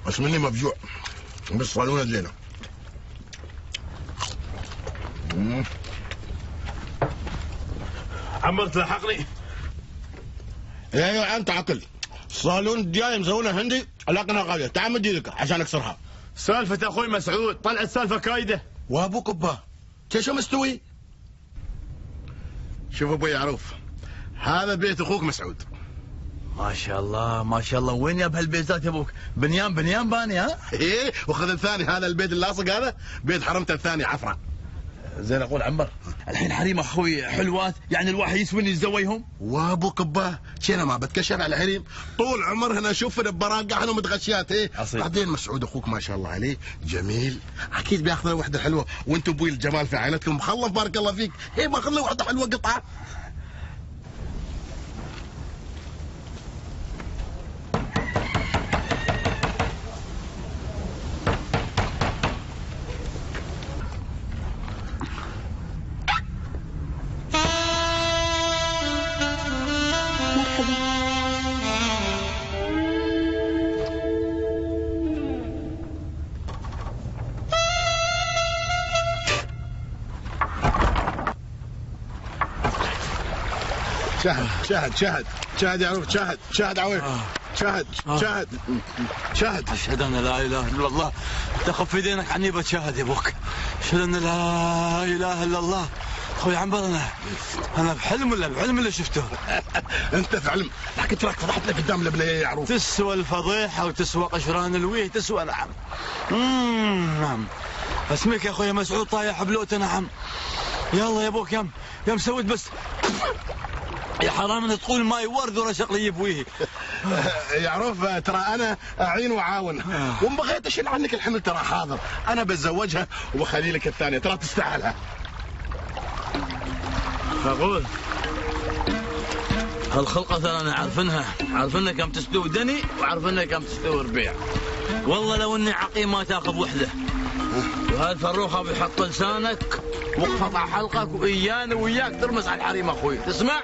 بس مني مفجوع بالصالونة زينة. عمر تلحقني؟ ايوه انت عقل. الصالون الدياية مسوونها هندي لكنها غالية، تعال مد يدك عشان اكسرها. سالفة اخوي مسعود طلعت سالفة كايدة. وابوك ابا شو مستوي؟ شوف ابوي عروف، هذا بيت اخوك مسعود. ما شاء الله ما شاء الله. وين يا بهالبيزات يا ابوك؟ بنيان باني ها؟ ايه وخذ الثاني، هذا البيت اللاصق هذا بيت حرمته الثاني عفرة. زين اقول عمر الحين حريم اخوي حلوات، يعني الواحد يسوي يتزوجهم؟ وابوك ابا شينا ما بتكشف على حريم، طول عمرنا اشوفنا براقعنا ومتغشيات. ايه بعدين مسعود اخوك ما شاء الله عليه جميل، اكيد بياخذ له وحده حلوه، وانتم ابوي الجمال في عائلتكم مخلف بارك الله فيك. ايه باخذ له وحده حلوه قطعه. شاهد يا عروف، شاهد عويف، شاهد. اشهد ان لا اله الا الله. تخف في دينك عني بتشاهد يا ابوك. اشهد ان لا اله الا الله. اخوي عمر انا بحلم اللي شفته. انت في علم، لكن تراك فضحت لك قدام البنيه يا عروف. تسوى الفضيحه وتسوى قشران الويه، تسوى. نعم نعم. اسمك يا اخوي مسعود طايح بلوته. نعم يلا يا ابوك يم مسود بس يا حرام انك تقول ماي ورد ورا شغلي يبويه. يا عروف ترى انا اعين وعاون، وما بغيت اشيل عنك الحمل، ترى حاضر انا بتزوجها وبخلي لك الثانيه، ترى تستاهلها. اقول هالخلقه ترى انا عارفينها كم تستوي دني وعارفينها كم تستوي ربيع. والله لو اني عقيم ما تاخذ وحده. وهذا الفروخه بيحط لسانك وقطع حلقك وايانا وياك ترمس على الحريم اخوي، تسمع؟